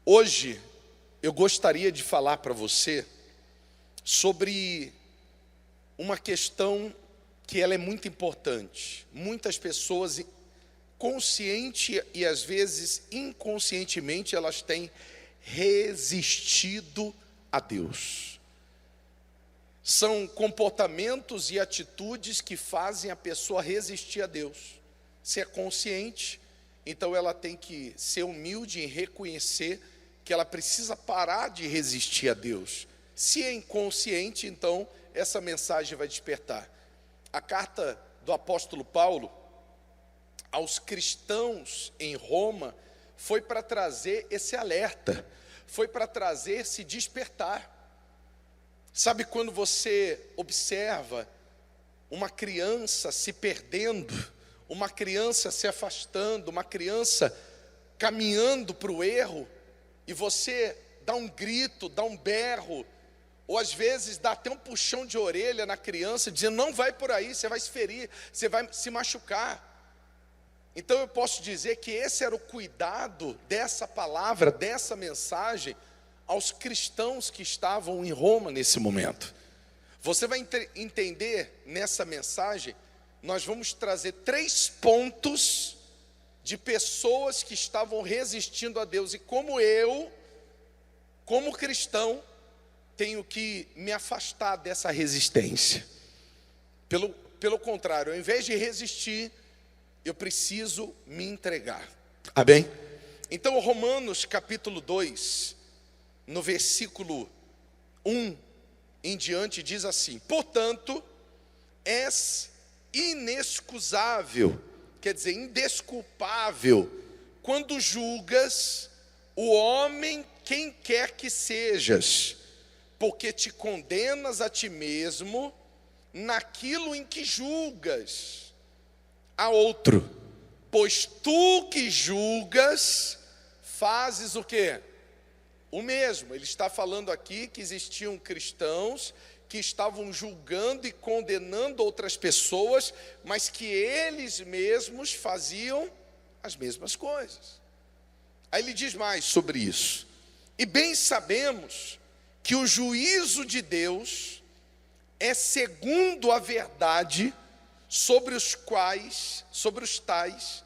Hoje eu gostaria de falar para você sobre uma questão que ela é muito importante. Muitas pessoas, consciente e às vezes inconscientemente, elas têm resistido a Deus. São comportamentos e atitudes que fazem a pessoa resistir a Deus. Se é consciente, então ela tem que ser humilde em reconhecer que ela precisa parar de resistir a Deus. Se é inconsciente, então essa mensagem vai despertar. A carta do apóstolo Paulo aos cristãos em Roma foi para trazer esse alerta, foi para trazer esse despertar. Sabe quando você observa uma criança se perdendo, uma criança se afastando, uma criança caminhando para o erro, e você dá um grito, dá um berro, ou às vezes dá até um puxão de orelha na criança, dizendo: não vai por aí, você vai se ferir, você vai se machucar. Então eu posso dizer que esse era o cuidado dessa palavra, dessa mensagem, aos cristãos que estavam em Roma nesse momento. Você vai entender nessa mensagem, nós vamos trazer 3 pontos de pessoas que estavam resistindo a Deus, e como eu, como cristão, tenho que me afastar dessa resistência. Pelo contrário, ao invés de resistir, eu preciso me entregar. Amém? Então, Romanos capítulo 2, no versículo 1 em diante, diz assim: portanto, és inexcusável, quer dizer, indesculpável, quando julgas o homem quem quer que sejas, porque te condenas a ti mesmo naquilo em que julgas a outro, pois tu que julgas fazes o quê? O mesmo. Ele está falando aqui que existiam cristãos que estavam julgando e condenando outras pessoas, mas que eles mesmos faziam as mesmas coisas. Aí ele diz mais sobre isso: e bem sabemos que o juízo de Deus é segundo a verdade sobre os tais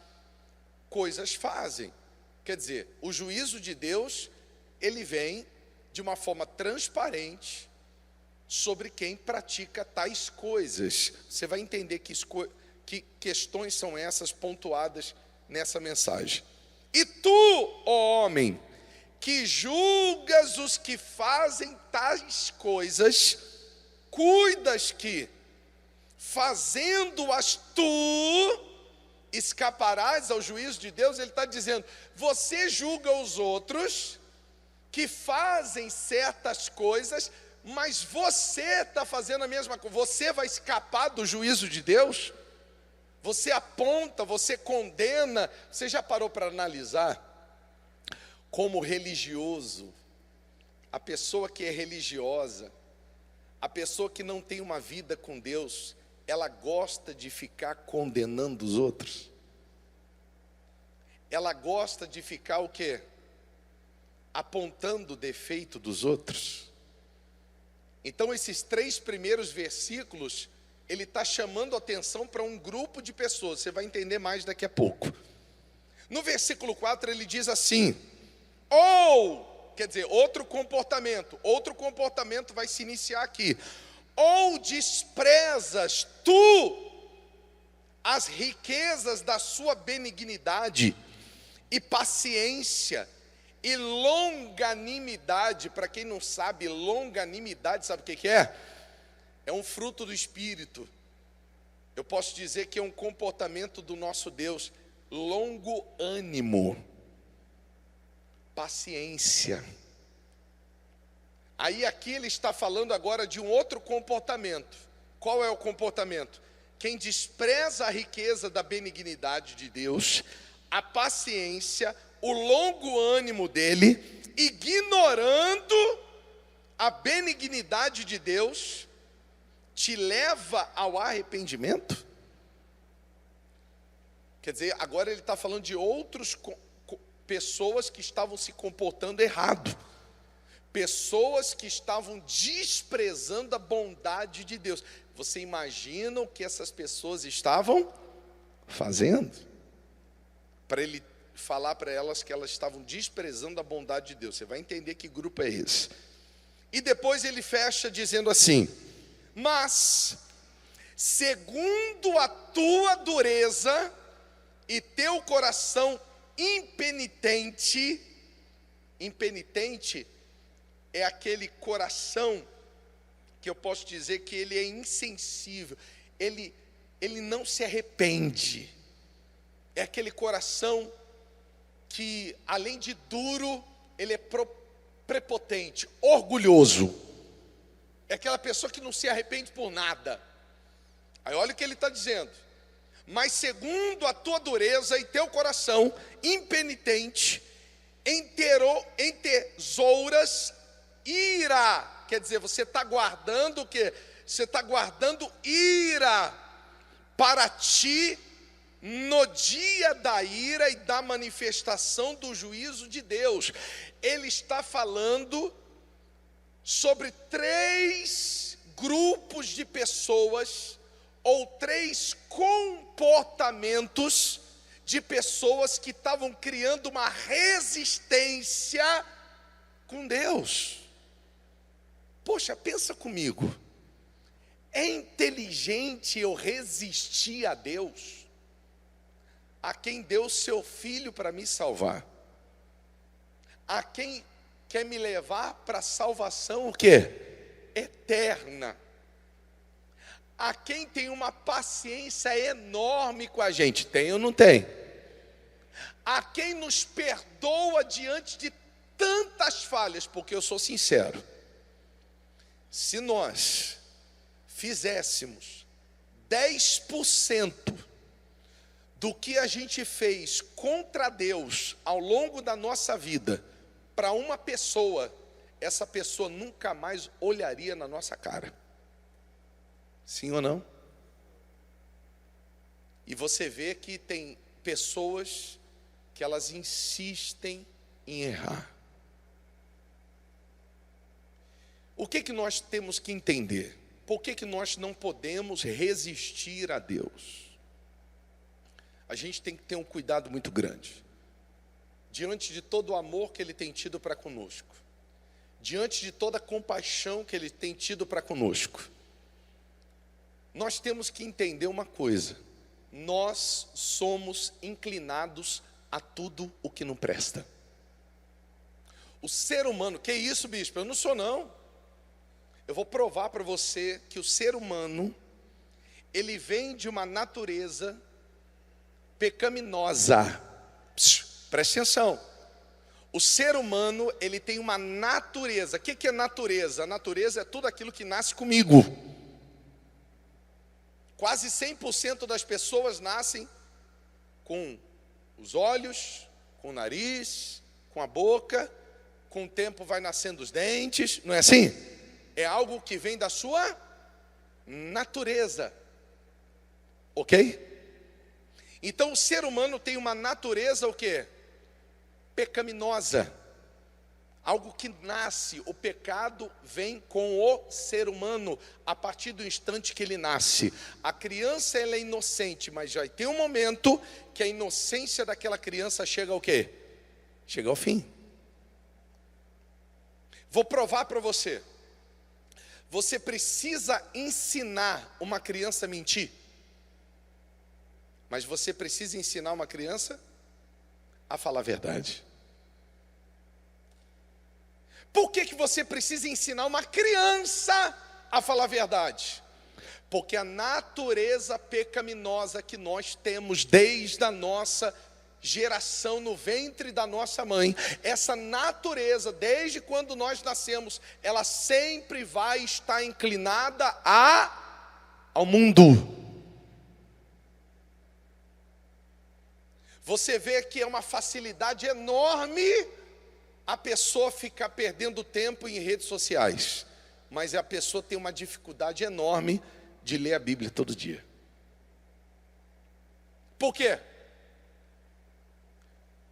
coisas fazem. Quer dizer, o juízo de Deus, ele vem de uma forma transparente sobre quem pratica tais coisas. Você vai entender que questões são essas pontuadas nessa mensagem. E tu, ó homem, que julgas os que fazem tais coisas, cuidas que, fazendo-as tu, escaparás ao juízo de Deus. Ele está dizendo: você julga os outros que fazem certas coisas, mas você está fazendo a mesma coisa. Você vai escapar do juízo de Deus? Você aponta, você condena. Você já parou para analisar como religioso, a pessoa que é religiosa, a pessoa que não tem uma vida com Deus, ela gosta de ficar condenando os outros? Ela gosta de ficar o quê? Apontando o defeito dos outros. Então esses 3 primeiros versículos, ele está chamando atenção para um grupo de pessoas. Você vai entender mais daqui a pouco. No versículo 4 ele diz assim: ou, quer dizer, outro comportamento vai se iniciar aqui. Ou desprezas tu as riquezas da sua benignidade e paciência e longanimidade. Para quem não sabe, longanimidade, sabe o que é? É um fruto do Espírito. Eu posso dizer que é um comportamento do nosso Deus. Longo ânimo, paciência. Aí aqui ele está falando agora de um outro comportamento. Qual é o comportamento? Quem despreza a riqueza da benignidade de Deus, a paciência, o longo ânimo dele, ignorando a benignidade de Deus, te leva ao arrependimento? Quer dizer, agora ele está falando de outros pessoas que estavam se comportando errado, pessoas que estavam desprezando a bondade de Deus. Você imagina o que essas pessoas estavam fazendo? Para ele falar para elas que elas estavam desprezando a bondade de Deus. Você vai entender que grupo é esse. E depois ele fecha dizendo assim: mas, segundo a tua dureza e teu coração impenitente, impenitente é aquele coração que eu posso dizer que ele é insensível, ele não se arrepende, é aquele coração que, além de duro, ele é prepotente, orgulhoso, é aquela pessoa que não se arrepende por nada. Aí olha o que ele está dizendo: mas segundo a tua dureza e teu coração impenitente, entesouras ira. Quer dizer, você está guardando o quê? Você está guardando ira para ti no dia da ira e da manifestação do juízo de Deus. Ele está falando sobre 3 grupos de pessoas, ou 3 comportamentos de pessoas que estavam criando uma resistência com Deus. Poxa, pensa comigo, é inteligente eu resistir a Deus, a quem deu seu filho para me salvar, a quem quer me levar para a salvação o quê? Eterna, a quem tem uma paciência enorme com a gente, tem ou não tem? A quem nos perdoa diante de tantas falhas, porque eu sou sincero, se nós fizéssemos 10% do que a gente fez contra Deus ao longo da nossa vida, para uma pessoa, essa pessoa nunca mais olharia na nossa cara. Sim ou não? E você vê que tem pessoas que elas insistem em errar. O que nós temos que entender? Por que nós não podemos resistir a Deus? A gente tem que ter um cuidado muito grande. Diante de todo o amor que Ele tem tido para conosco, diante de toda a compaixão que Ele tem tido para conosco, nós temos que entender uma coisa: nós somos inclinados a tudo o que não presta. O ser humano, que isso, bispo? Eu não sou não. Eu vou provar para você que o ser humano, ele vem de uma natureza pecaminosa. Preste atenção. O ser humano, ele tem uma natureza. O que é natureza? A natureza é tudo aquilo que nasce comigo. Quase 100% das pessoas nascem com os olhos, com o nariz, com a boca, com o tempo vai nascendo os dentes, não é assim? É algo que vem da sua natureza, ok? Então o ser humano tem uma natureza o quê? Pecaminosa. Algo que nasce, o pecado vem com o ser humano a partir do instante que ele nasce. A criança ela é inocente, mas já tem um momento que a inocência daquela criança chega ao quê? Chega ao fim. Vou provar para você. Você precisa ensinar uma criança a mentir, mas você precisa ensinar uma criança a falar a verdade. Por que você precisa ensinar uma criança a falar a verdade? Porque a natureza pecaminosa que nós temos desde a nossa geração no ventre da nossa mãe, essa natureza, desde quando nós nascemos, ela sempre vai estar inclinada ao mundo. Você vê que é uma facilidade enorme a pessoa ficar perdendo tempo em redes sociais, mas a pessoa tem uma dificuldade enorme de ler a Bíblia todo dia. Por quê?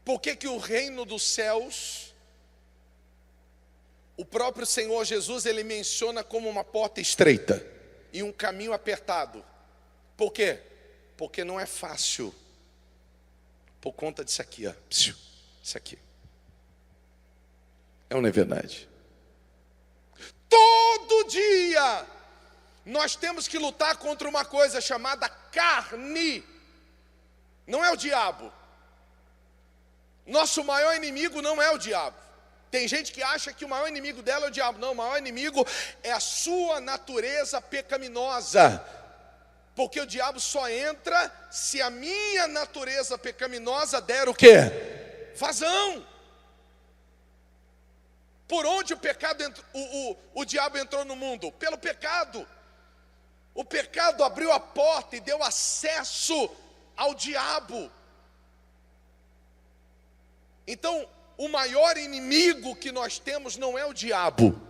Por que que o reino dos céus, o próprio Senhor Jesus, ele menciona como uma porta estreita e um caminho apertado? Por quê? Porque não é fácil, por conta disso aqui, ó. Isso aqui. É ou não é verdade? Todo dia nós temos que lutar contra uma coisa chamada carne. Não é o diabo. Nosso maior inimigo não é o diabo. Tem gente que acha que o maior inimigo dela é o diabo. Não, o maior inimigo é a sua natureza pecaminosa. Porque o diabo só entra se a minha natureza pecaminosa der o quê? Vazão. Por onde o pecado o diabo entrou no mundo? Pelo pecado. O pecado abriu a porta e deu acesso ao diabo. Então, o maior inimigo que nós temos não é o diabo.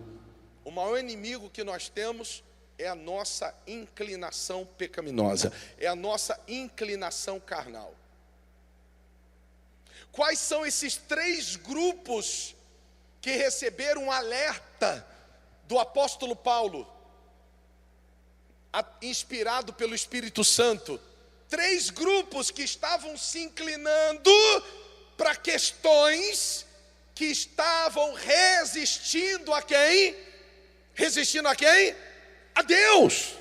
O maior inimigo que nós temos é a nossa inclinação pecaminosa, é a nossa inclinação carnal. Quais são esses 3 grupos que receberam um alerta do apóstolo Paulo, inspirado pelo Espírito Santo? 3 grupos que estavam se inclinando para questões que estavam resistindo a quem? Resistindo a quem? A Deus.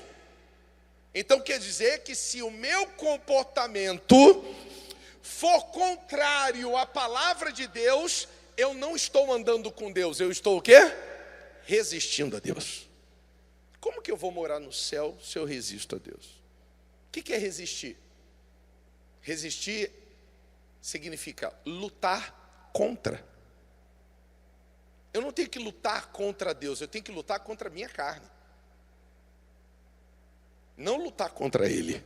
Então quer dizer que se o meu comportamento for contrário à palavra de Deus, eu não estou andando com Deus, eu estou o quê? Resistindo a Deus. Como que eu vou morar no céu se eu resisto a Deus? O que é resistir? Resistir significa lutar contra. Eu não tenho que lutar contra Deus, eu tenho que lutar contra a minha carne. Não lutar contra Ele.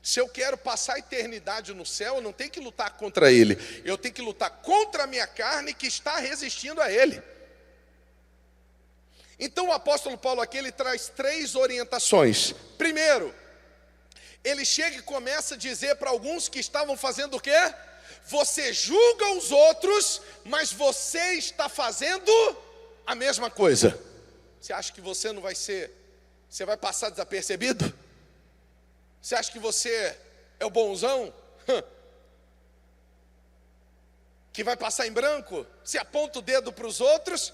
Se eu quero passar a eternidade no céu, eu não tenho que lutar contra Ele. Eu tenho que lutar contra a minha carne que está resistindo a Ele. Então o apóstolo Paulo aqui, ele traz 3 orientações. Primeiro, ele chega e começa a dizer para alguns que estavam fazendo o quê? Você julga os outros, mas você está fazendo a mesma coisa. Você acha que você não vai ser, você vai passar desapercebido? Você acha que você é o bonzão? Que vai passar em branco? Você aponta o dedo para os outros,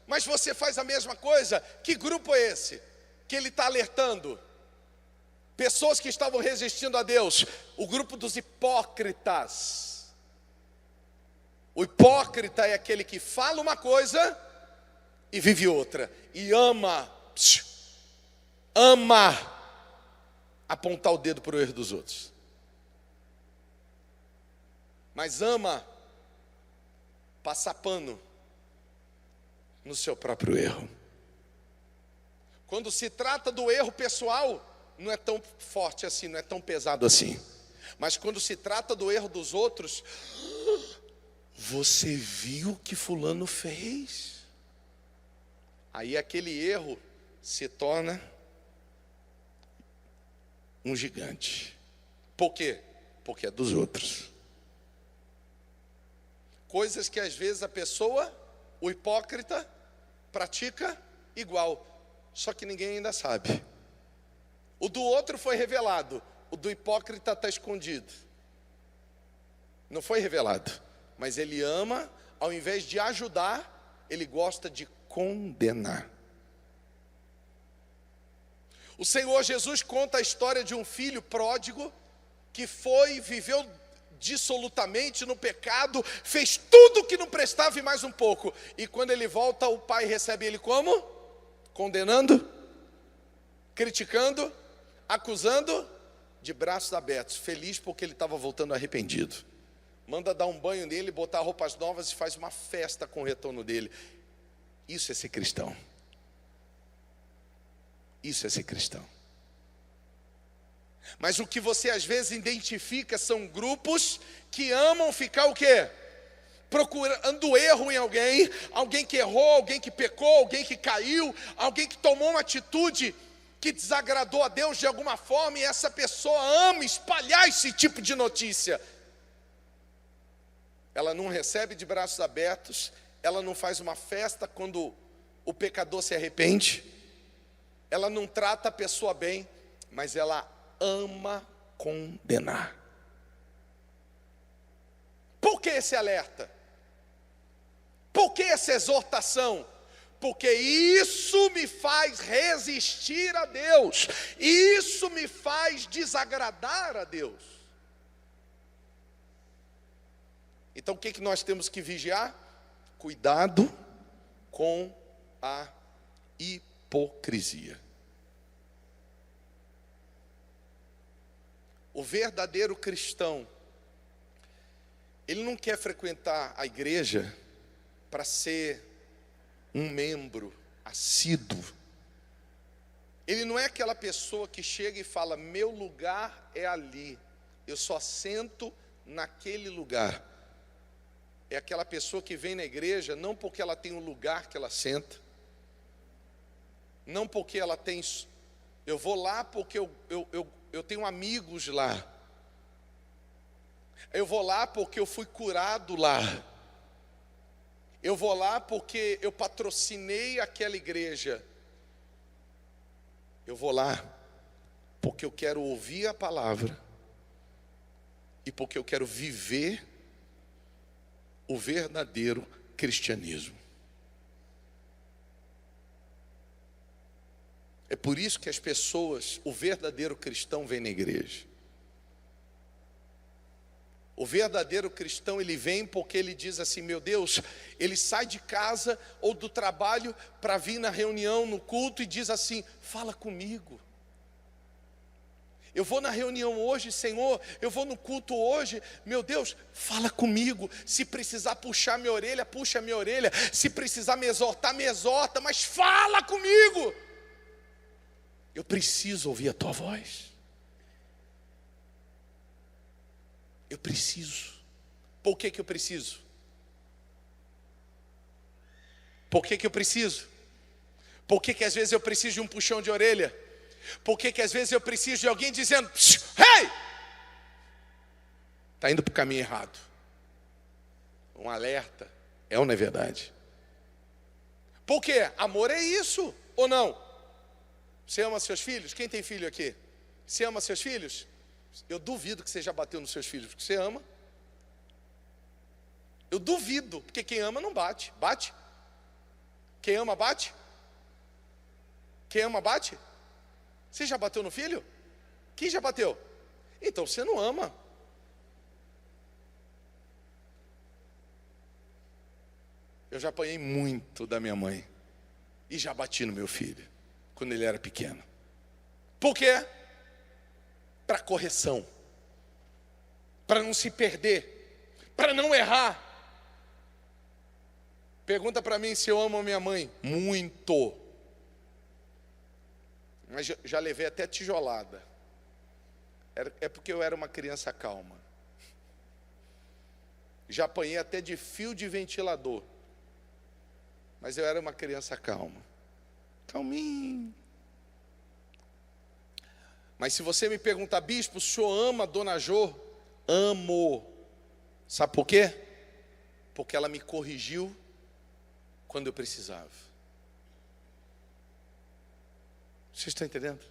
mas você faz a mesma coisa? Que grupo é esse que ele está alertando? Pessoas que estavam resistindo a Deus. O grupo dos hipócritas. O hipócrita é aquele que fala uma coisa e vive outra. E ama apontar o dedo para o erro dos outros. Mas ama passar pano no seu próprio erro. Quando se trata do erro pessoal, não é tão forte assim, não é tão pesado assim. Mas quando se trata do erro dos outros, você viu o que fulano fez? Aí aquele erro se torna um gigante. Por quê? Porque é dos outros. Coisas que às vezes a pessoa, o hipócrita, pratica igual, só que ninguém ainda sabe. O do outro foi revelado, o do hipócrita está escondido. Não foi revelado, mas ele ama, ao invés de ajudar, ele gosta de condenar. O Senhor Jesus conta a história de um filho pródigo que viveu dissolutamente no pecado, fez tudo que não prestava e mais um pouco. E quando ele volta, o pai recebe ele como? Condenando, criticando, acusando, de braços abertos, feliz porque ele estava voltando arrependido. Manda dar um banho nele, botar roupas novas e faz uma festa com o retorno dele. Isso é ser cristão. Isso é ser cristão. Mas o que você às vezes identifica são grupos que amam ficar o quê? Procurando erro em alguém, alguém que errou, alguém que pecou, alguém que caiu, alguém que tomou uma atitude que desagradou a Deus de alguma forma, e essa pessoa ama espalhar esse tipo de notícia. ela não recebe de braços abertos, ela não faz uma festa quando o pecador se arrepende, ela não trata a pessoa bem, mas ela ama condenar. Por que esse alerta? Por que essa exortação? Porque isso me faz resistir a Deus, isso me faz desagradar a Deus. Então o que nós temos que vigiar? Cuidado com a hipocrisia. O verdadeiro cristão, ele não quer frequentar a igreja para ser um membro assíduo. Ele não é aquela pessoa que chega e fala: meu lugar é ali, eu só sento naquele lugar. É aquela pessoa que vem na igreja não porque ela tem um lugar que ela senta, não porque ela tem, eu vou lá porque eu tenho amigos lá, eu vou lá porque eu fui curado lá, eu vou lá porque eu patrocinei aquela igreja, eu vou lá porque eu quero ouvir a palavra e porque eu quero viver o verdadeiro cristianismo. É por isso que as pessoas, o verdadeiro cristão vem na igreja. O verdadeiro cristão, ele vem porque ele diz assim: meu Deus, ele sai de casa ou do trabalho para vir na reunião, no culto, e diz assim: fala comigo. Eu vou na reunião hoje, Senhor, eu vou no culto hoje, meu Deus, fala comigo. Se precisar puxar minha orelha, puxa minha orelha. Se precisar me exortar, me exorta, mas fala comigo. Eu preciso ouvir a tua voz. Eu preciso. Por que eu preciso? Por que eu preciso? Por que às vezes eu preciso de um puxão de orelha? Por que às vezes eu preciso de alguém dizendo: hey! Está indo para o caminho errado. Um alerta. É ou não é verdade? Por quê? Amor é isso ou não? Você ama seus filhos? Quem tem filho aqui? Você ama seus filhos? Eu duvido que você já bateu nos seus filhos, porque você ama. Eu duvido, porque quem ama não bate. Bate? Quem ama bate? Quem ama bate? Você já bateu no filho? Quem já bateu? Então você não ama. Eu já apanhei muito da minha mãe e já bati no meu filho quando ele era pequeno. Por quê? Para correção, para não se perder, para não errar. Pergunta para mim se eu amo a minha mãe. Muito. Mas já levei até tijolada. É porque eu era uma criança calma. Já apanhei até de fio de ventilador. Mas eu era uma criança calma. Calminho. Mas se você me perguntar: bispo, o senhor ama a dona Jô? Amo. Sabe por quê? Porque ela me corrigiu quando eu precisava. Vocês estão entendendo?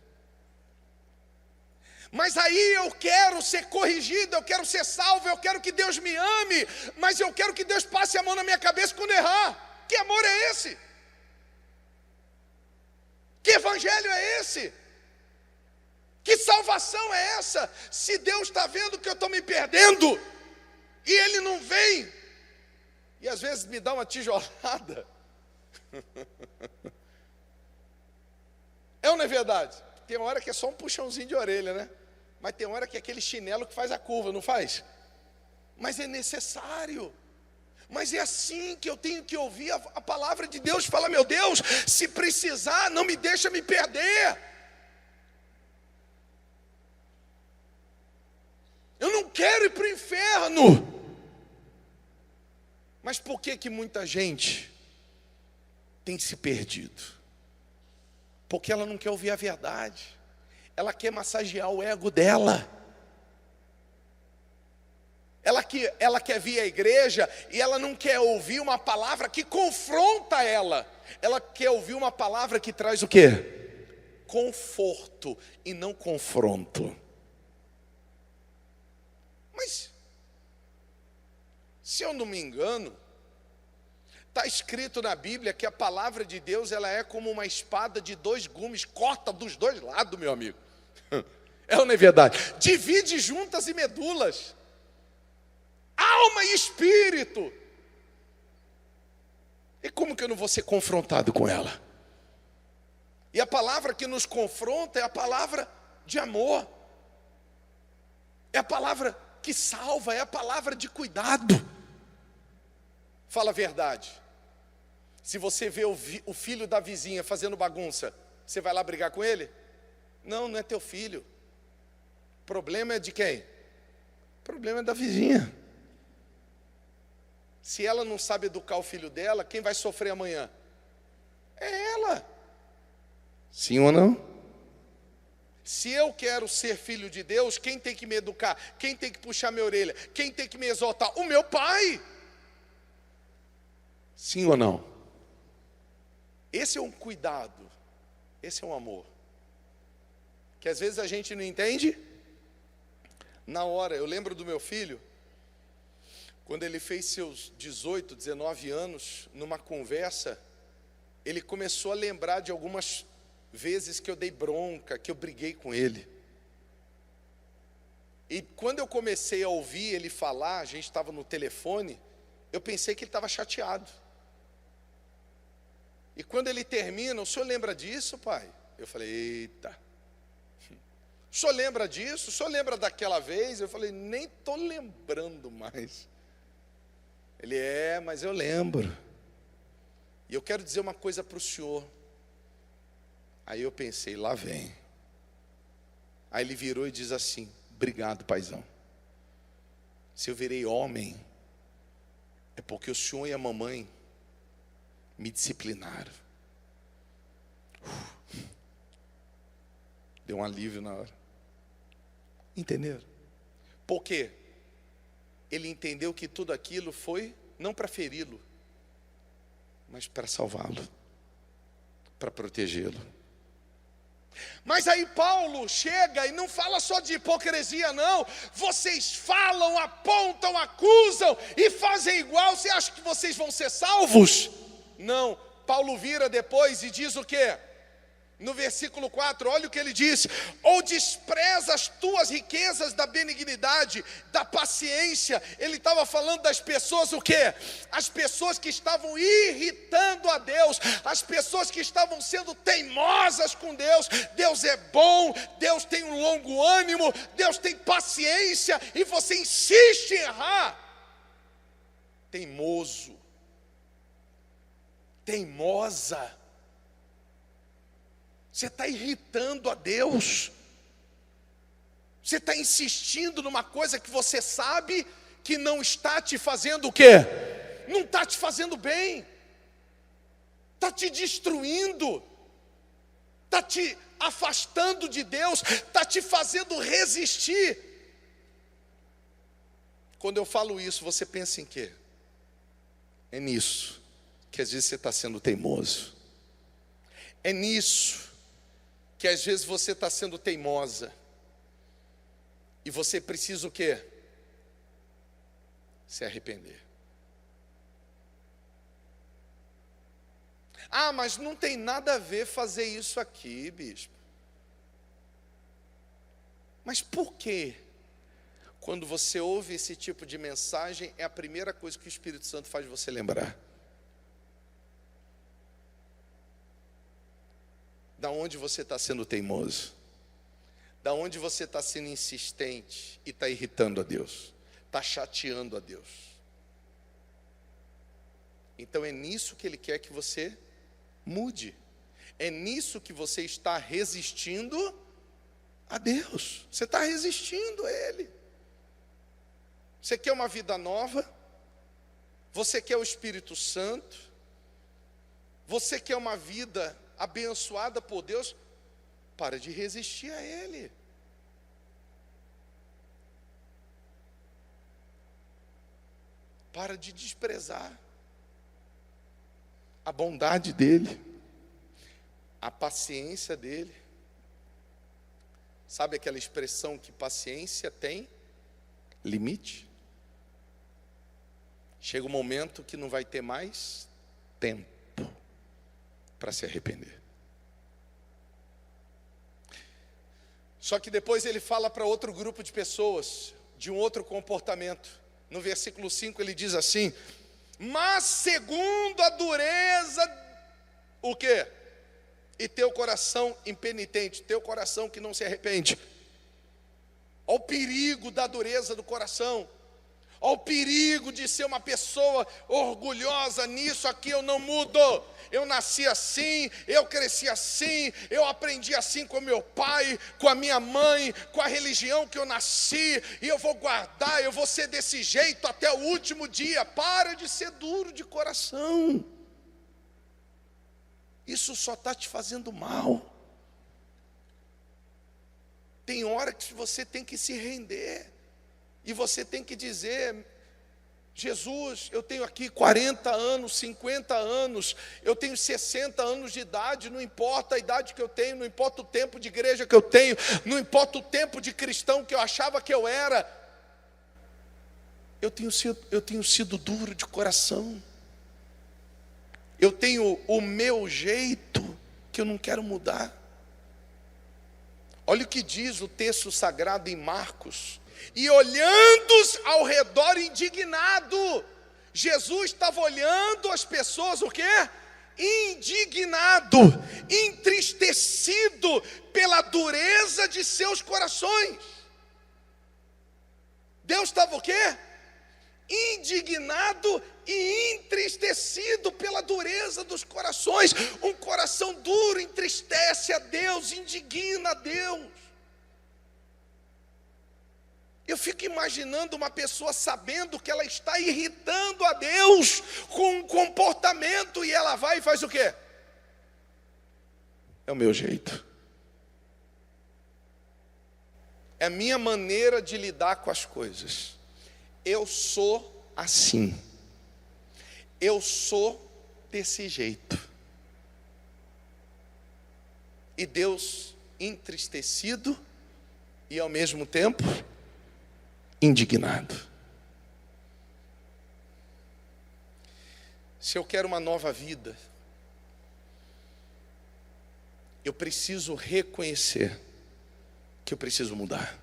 Mas aí eu quero ser corrigido, eu quero ser salvo, eu quero que Deus me ame, mas eu quero que Deus passe a mão na minha cabeça quando errar. Que amor é esse? Que evangelho é esse? Que salvação é essa? Se Deus está vendo que eu estou me perdendo e Ele não vem, e às vezes me dá uma tijolada. É ou não é verdade? Tem uma hora que é só um puxãozinho de orelha, né? Mas tem uma hora que é aquele chinelo que faz a curva, não faz? Mas é necessário. Mas é assim que eu tenho que ouvir a palavra de Deus. Fala: meu Deus, se precisar, não me deixa me perder. Eu não quero ir para o inferno. Mas por que muita gente tem se perdido? Porque ela não quer ouvir a verdade. Ela quer massagear o ego dela. ela quer vir à igreja e ela não quer ouvir uma palavra que confronta ela. Ela quer ouvir uma palavra que traz o quê? Conforto e não confronto. Mas, se eu não me engano, está escrito na Bíblia que a palavra de Deus, ela é como uma espada de 2 gumes, corta dos 2 lados, meu amigo. É ou não é verdade? Divide juntas e medulas, alma e espírito. E como que eu não vou ser confrontado com ela? E a palavra que nos confronta é a palavra de amor. É a palavra que salva, é a palavra de cuidado. Fala a verdade. Se você vê o filho da vizinha fazendo bagunça, você vai lá brigar com ele? Não, não é teu filho. O problema é de quem? O problema é da vizinha. Se ela não sabe educar o filho dela, quem vai sofrer amanhã? É ela. Sim ou não? Se eu quero ser filho de Deus, quem tem que me educar? Quem tem que puxar minha orelha? Quem tem que me exaltar? O meu pai. Sim ou não? Esse é um cuidado, esse é um amor. Que às vezes a gente não entende. Na hora, eu lembro do meu filho, quando ele fez seus 18, 19 anos, numa conversa, ele começou a lembrar de algumas vezes que eu dei bronca, que eu briguei com ele. E quando eu comecei a ouvir ele falar, a gente estava no telefone, eu pensei que ele estava chateado. E quando ele termina, o senhor lembra disso, pai? Eu falei, eita. O senhor lembra disso? O senhor lembra daquela vez? Eu falei, nem estou lembrando mais. Ele, mas eu lembro. E eu quero dizer uma coisa para o senhor. Aí eu pensei, lá vem. Aí ele virou e diz assim, obrigado, paizão. Se eu virei homem, é porque o senhor e a mamãe me disciplinaram. Deu um alívio na hora. Entenderam? Por quê? Ele entendeu que tudo aquilo foi não para feri-lo, mas para salvá-lo, para protegê-lo. Mas aí Paulo chega e não fala só de hipocrisia, não. Vocês falam, apontam, acusam e fazem igual. Você acha que vocês vão ser salvos? Não. Paulo vira depois e diz o quê? No versículo 4, olha o que ele diz: ou despreza as tuas riquezas da benignidade, da paciência. Ele estava falando das pessoas o quê? As pessoas que estavam irritando a Deus, as pessoas que estavam sendo teimosas com Deus. Deus é bom, Deus tem um longo ânimo, Deus tem paciência, e você insiste em errar. Teimoso, teimosa. Você está irritando a Deus. Você está insistindo numa coisa que você sabe que não está te fazendo o quê? Não está te fazendo bem. Está te destruindo. Está te afastando de Deus. Está te fazendo resistir. Quando eu falo isso, você pensa em quê? É nisso que às vezes você está sendo teimoso. É nisso que às vezes você está sendo teimosa. E você precisa o quê? Se arrepender. Ah, mas não tem nada a ver fazer isso aqui, bispo. Mas por quê? Quando você ouve esse tipo de mensagem, é a primeira coisa que o Espírito Santo faz você lembrar. Da onde você está sendo teimoso? Da onde você está sendo insistente e está irritando a Deus? Está chateando a Deus? Então é nisso que Ele quer que você mude. É nisso que você está resistindo a Deus. Você está resistindo a Ele. Você quer uma vida nova? Você quer o Espírito Santo? Você quer uma vida abençoada por Deus? Para de resistir a Ele. Para de desprezar a bondade dele, a paciência dele. Sabe aquela expressão que paciência tem limite? Chega um momento que não vai ter mais tempo para se arrepender. Só que depois ele fala para outro grupo de pessoas, de um outro comportamento. No versículo 5 ele diz assim: mas segundo a dureza, o quê? E teu coração impenitente, teu coração que não se arrepende. Olha o perigo da dureza do coração. Olha o perigo de ser uma pessoa orgulhosa. Nisso aqui eu não mudo. Eu nasci assim, eu cresci assim, eu aprendi assim com meu pai, com a minha mãe, com a religião que eu nasci, e eu vou guardar, eu vou ser desse jeito até o último dia. Para de ser duro de coração. Isso só está te fazendo mal. Tem hora que você tem que se render. E você tem que dizer: Jesus, eu tenho aqui 40 anos, 50 anos, eu tenho 60 anos de idade, não importa a idade que eu tenho, não importa o tempo de igreja que eu tenho, não importa o tempo de cristão que eu achava que eu era. Eu tenho sido duro de coração. Eu tenho o meu jeito que eu não quero mudar. Olha o que diz o texto sagrado em Marcos. E olhando ao redor indignado, Jesus estava olhando as pessoas, o quê? Indignado, entristecido pela dureza de seus corações. Deus estava o quê? Indignado e entristecido pela dureza dos corações. Um coração duro entristece a Deus, indigna a Deus. Eu fico imaginando uma pessoa sabendo que ela está irritando a Deus com um comportamento, e ela vai e faz o quê? É o meu jeito. É a minha maneira de lidar com as coisas. Eu sou assim. Eu sou desse jeito. E Deus entristecido e ao mesmo tempo indignado. Se eu quero uma nova vida, eu preciso reconhecer que eu preciso mudar.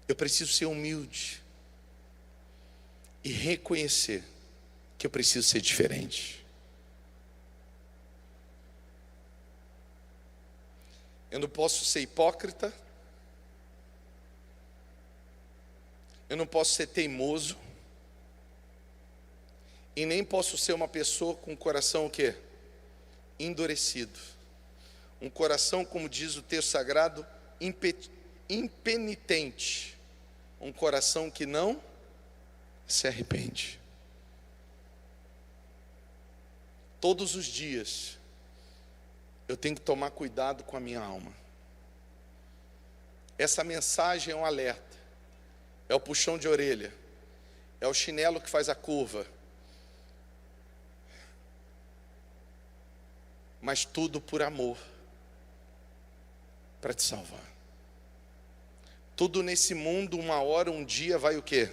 Eu preciso ser humilde e reconhecer que eu preciso ser diferente. Eu não posso ser hipócrita. Eu não posso ser teimoso. E nem posso ser uma pessoa com o coração o quê? Endurecido. Um coração, como diz o texto sagrado, impenitente. Um coração que não se arrepende. Todos os dias eu tenho que tomar cuidado com a minha alma. Essa mensagem é um alerta. É o puxão de orelha. É o chinelo que faz a curva. Mas tudo por amor. Para te salvar. Tudo nesse mundo, uma hora, um dia, vai o quê?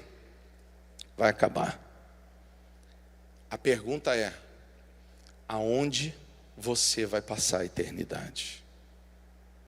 Vai acabar. A pergunta é: aonde você vai passar a eternidade?